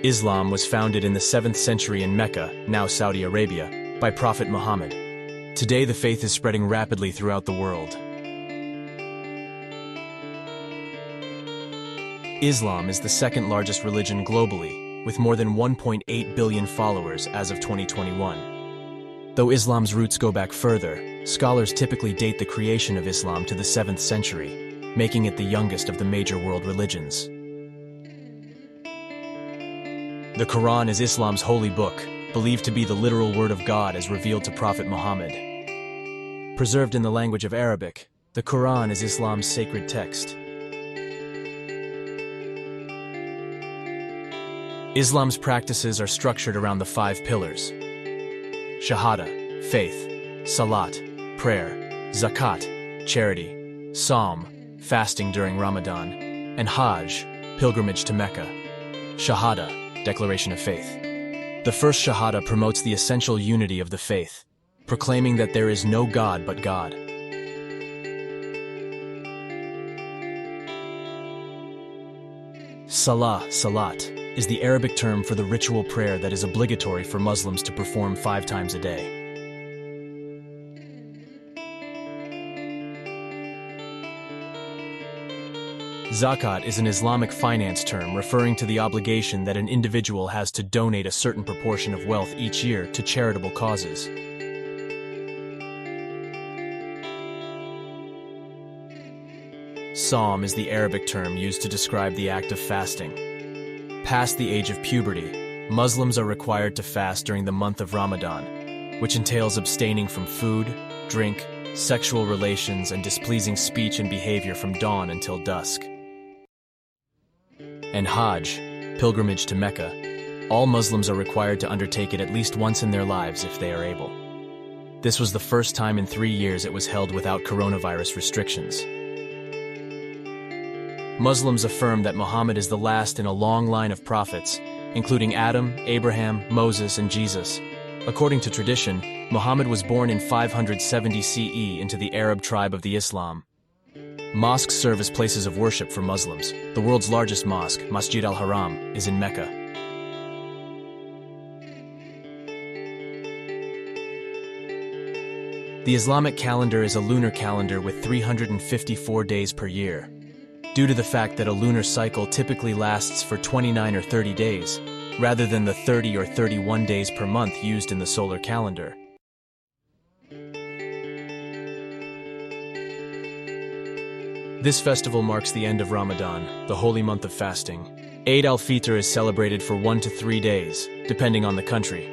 Islam was founded in the 7th century in Mecca, now Saudi Arabia, by Prophet Muhammad. Today the faith is spreading rapidly throughout the world. Islam is the second largest religion globally, with more than 1.8 billion followers as of 2021. Though Islam's roots go back further, scholars typically date the creation of Islam to the 7th century, making it the youngest of the major world religions. The Quran is Islam's holy book, believed to be the literal word of God as revealed to Prophet Muhammad. Preserved in the language of Arabic, the Quran is Islam's sacred text. Islam's practices are structured around the 5 pillars: Shahada, faith; Salat, prayer; Zakat, charity; Psalm, fasting during Ramadan; and Hajj, pilgrimage to Mecca. Shahada, declaration of faith. The first Shahada promotes the essential unity of the faith, proclaiming that there is no God but God. Salat, is the Arabic term for the ritual prayer that is obligatory for Muslims to perform 5 times a day. Zakat is an Islamic finance term referring to the obligation that an individual has to donate a certain proportion of wealth each year to charitable causes. Psalm is the Arabic term used to describe the act of fasting. Past the age of puberty, Muslims are required to fast during the month of Ramadan, which entails abstaining from food, drink, sexual relations, and displeasing speech and behavior from dawn until dusk. And Hajj, pilgrimage to Mecca. All Muslims are required to undertake it at least once in their lives if they are able. This was the first time in 3 years it was held without coronavirus restrictions. Muslims affirm that Muhammad is the last in a long line of prophets, including Adam, Abraham, Moses, and Jesus. According to tradition, Muhammad was born in 570 CE into the Arab tribe of the Islam. Mosques serve as places of worship for Muslims. The world's largest mosque, Masjid al-Haram, is in Mecca. The Islamic calendar is a lunar calendar with 354 days per year. Due to the fact that a lunar cycle typically lasts for 29 or 30 days, rather than the 30 or 31 days per month used in the solar calendar. This festival marks the end of Ramadan, the holy month of fasting. Eid al-Fitr is celebrated for 1 to 3 days, depending on the country.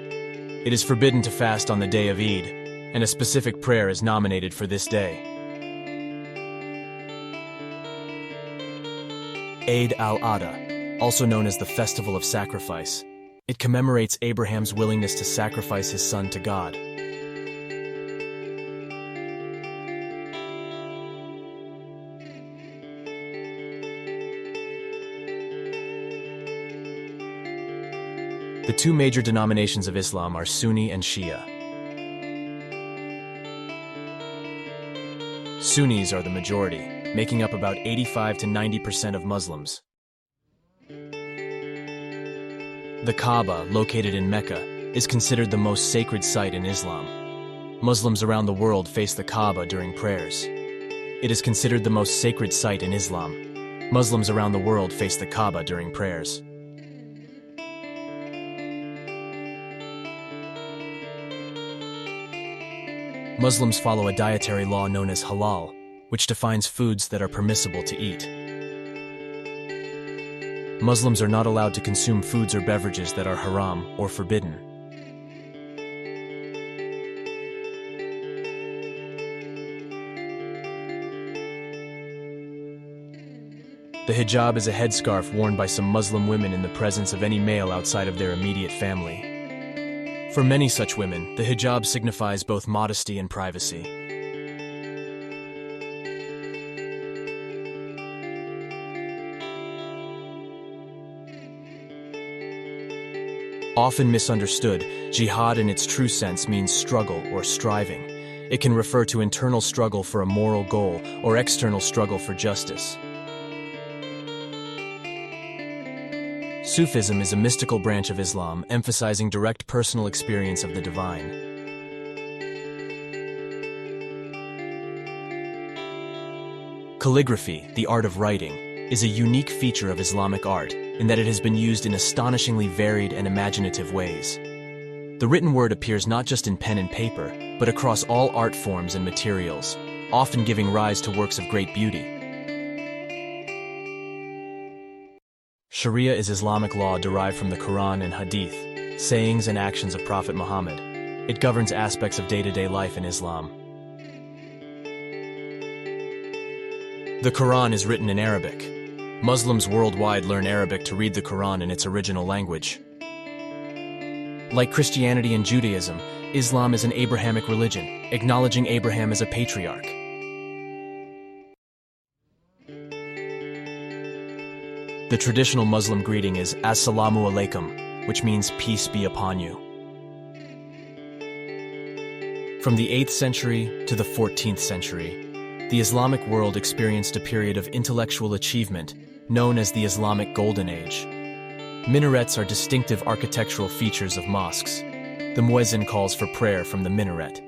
It is forbidden to fast on the day of Eid, and a specific prayer is nominated for this day. Eid al-Adha, also known as the Festival of Sacrifice. It commemorates Abraham's willingness to sacrifice his son to God. The 2 major denominations of Islam are Sunni and Shia. Sunnis are the majority, making up about 85 to 90% of Muslims. The Kaaba, located in Mecca, is considered the most sacred site in Islam. Muslims around the world face the Kaaba during prayers. It is considered the most sacred site in Islam. Muslims around the world face the Kaaba during prayers. Muslims follow a dietary law known as halal, which defines foods that are permissible to eat. Muslims are not allowed to consume foods or beverages that are haram or forbidden. The hijab is a headscarf worn by some Muslim women in the presence of any male outside of their immediate family. For many such women, the hijab signifies both modesty and privacy. Often misunderstood, jihad in its true sense means struggle or striving. It can refer to internal struggle for a moral goal or external struggle for justice. Sufism is a mystical branch of Islam emphasizing direct personal experience of the divine. Calligraphy, the art of writing, is a unique feature of Islamic art in that it has been used in astonishingly varied and imaginative ways. The written word appears not just in pen and paper, but across all art forms and materials, often giving rise to works of great beauty. Sharia is Islamic law derived from the Quran and Hadith, sayings and actions of Prophet Muhammad. It governs aspects of day-to-day life in Islam. The Quran is written in Arabic. Muslims worldwide learn Arabic to read the Quran in its original language. Like Christianity and Judaism, Islam is an Abrahamic religion, acknowledging Abraham as a patriarch. The traditional Muslim greeting is Assalamu alaikum, which means peace be upon you. From the 8th century to the 14th century, the Islamic world experienced a period of intellectual achievement known as the Islamic Golden Age. Minarets are distinctive architectural features of mosques. The muezzin calls for prayer from the minaret.